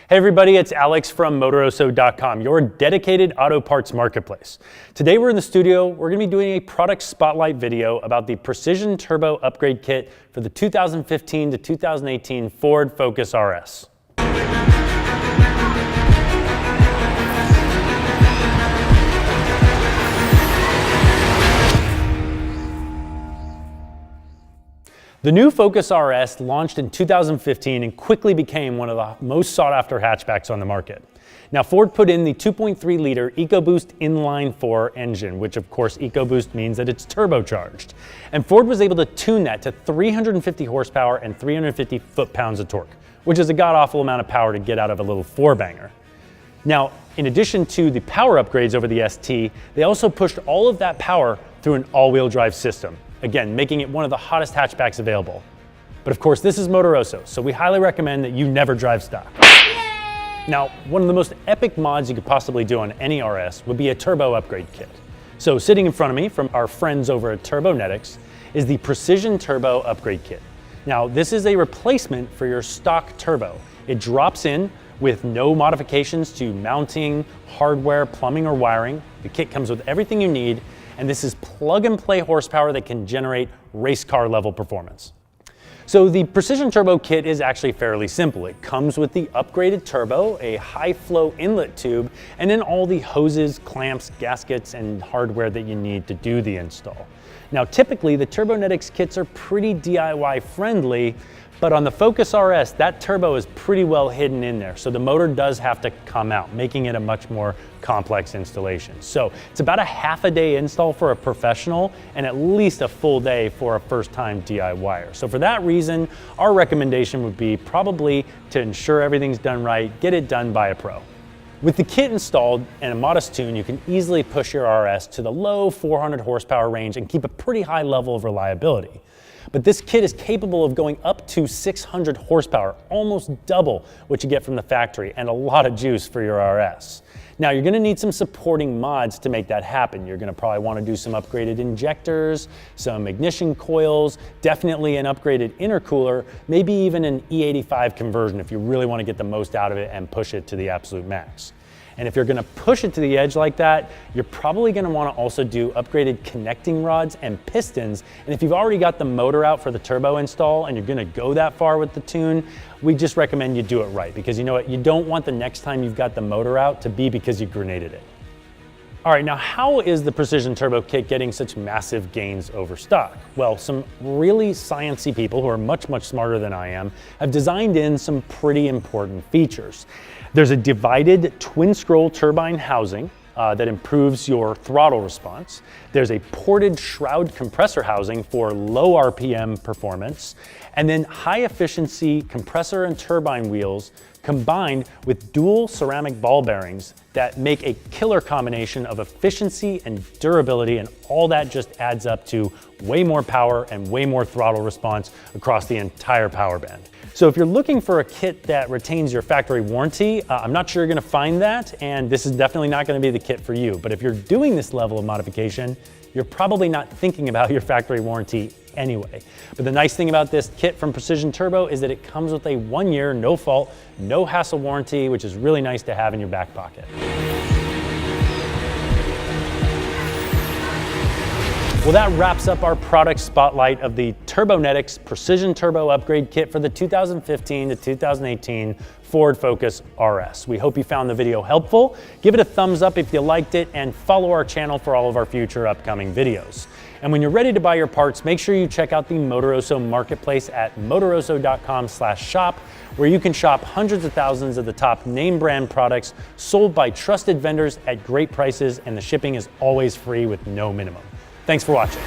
Hey everybody, it's Alex from Motoroso.com, your dedicated auto parts marketplace. Today we're in the studio, we're going to be doing a product spotlight video about the Precision Turbo Upgrade Kit for the 2015 to 2018 Ford Focus RS. The new Focus RS launched in 2015 and quickly became one of the most sought-after hatchbacks on the market. Now, Ford put in the 2.3-liter EcoBoost inline-4 engine, which of course EcoBoost means that it's turbocharged. And Ford was able to tune that to 350 horsepower and 350 foot-pounds of torque, which is a god-awful amount of power to get out of a little four-banger. Now, in addition to the power upgrades over the ST, they also pushed all of that power through an all-wheel drive system. Again, making it one of the hottest hatchbacks available. But of course, this is Motoroso, so we highly recommend that you never drive stock. Yay! Now, one of the most epic mods you could possibly do on any RS would be a turbo upgrade kit. So sitting in front of me from our friends over at Turbonetics is the Precision Turbo Upgrade Kit. Now, this is a replacement for your stock turbo. It drops in with no modifications to mounting, hardware, plumbing, or wiring. The kit comes with everything you need, and this is plug-and-play horsepower that can generate race car level performance. So the Precision Turbo Kit is actually fairly simple. It comes with the upgraded turbo, a high-flow inlet tube, and then all the hoses, clamps, gaskets, and hardware that you need to do the install. Now, typically, the Turbonetics kits are pretty DIY friendly, but on the Focus RS, that turbo is pretty well hidden in there, so the motor does have to come out, making it a much more complex installation. So it's about a half a day install for a professional and at least a full day for a first-time DIYer. So for that reason, our recommendation would be probably to ensure everything's done right, get it done by a pro. With the kit installed and a modest tune, you can easily push your RS to the low 400 horsepower range and keep a pretty high level of reliability. But this kit is capable of going up to 600 horsepower, almost double what you get from the factory, and a lot of juice for your RS. Now, you're gonna need some supporting mods to make that happen. You're gonna probably wanna do some upgraded injectors, some ignition coils, definitely an upgraded intercooler, maybe even an E85 conversion if you really wanna get the most out of it and push it to the absolute max. And if you're gonna push it to the edge like that, you're probably gonna wanna also do upgraded connecting rods and pistons. And if you've already got the motor out for the turbo install and you're gonna go that far with the tune, we just recommend you do it right, because you know what, you don't want the next time you've got the motor out to be because you grenaded it. All right, now how is the Precision Turbo Kit getting such massive gains over stock? Well, some really sciencey people who are much, much smarter than I am have designed in some pretty important features. There's a divided twin scroll turbine housing that improves your throttle response. There's a ported shroud compressor housing for low RPM performance, and then high efficiency compressor and turbine wheels combined with dual ceramic ball bearings that make a killer combination of efficiency and durability, and all that just adds up to way more power and way more throttle response across the entire power band. So if you're looking for a kit that retains your factory warranty, I'm not sure you're gonna find that, and this is definitely not gonna be the kit for you. But if you're doing this level of modification, you're probably not thinking about your factory warranty anyway. But the nice thing about this kit from Precision Turbo is that it comes with a 1-year, no fault, no hassle warranty, which is really nice to have in your back pocket. Well, that wraps up our product spotlight of the Turbonetics Precision Turbo Upgrade Kit for the 2015 to 2018 Ford Focus RS. We hope you found the video helpful. Give it a thumbs up if you liked it, and follow our channel for all of our future upcoming videos. And when you're ready to buy your parts, make sure you check out the Motoroso marketplace at motoroso.com/shop, where you can shop hundreds of thousands of the top name brand products sold by trusted vendors at great prices, and the shipping is always free with no minimum. Thanks for watching.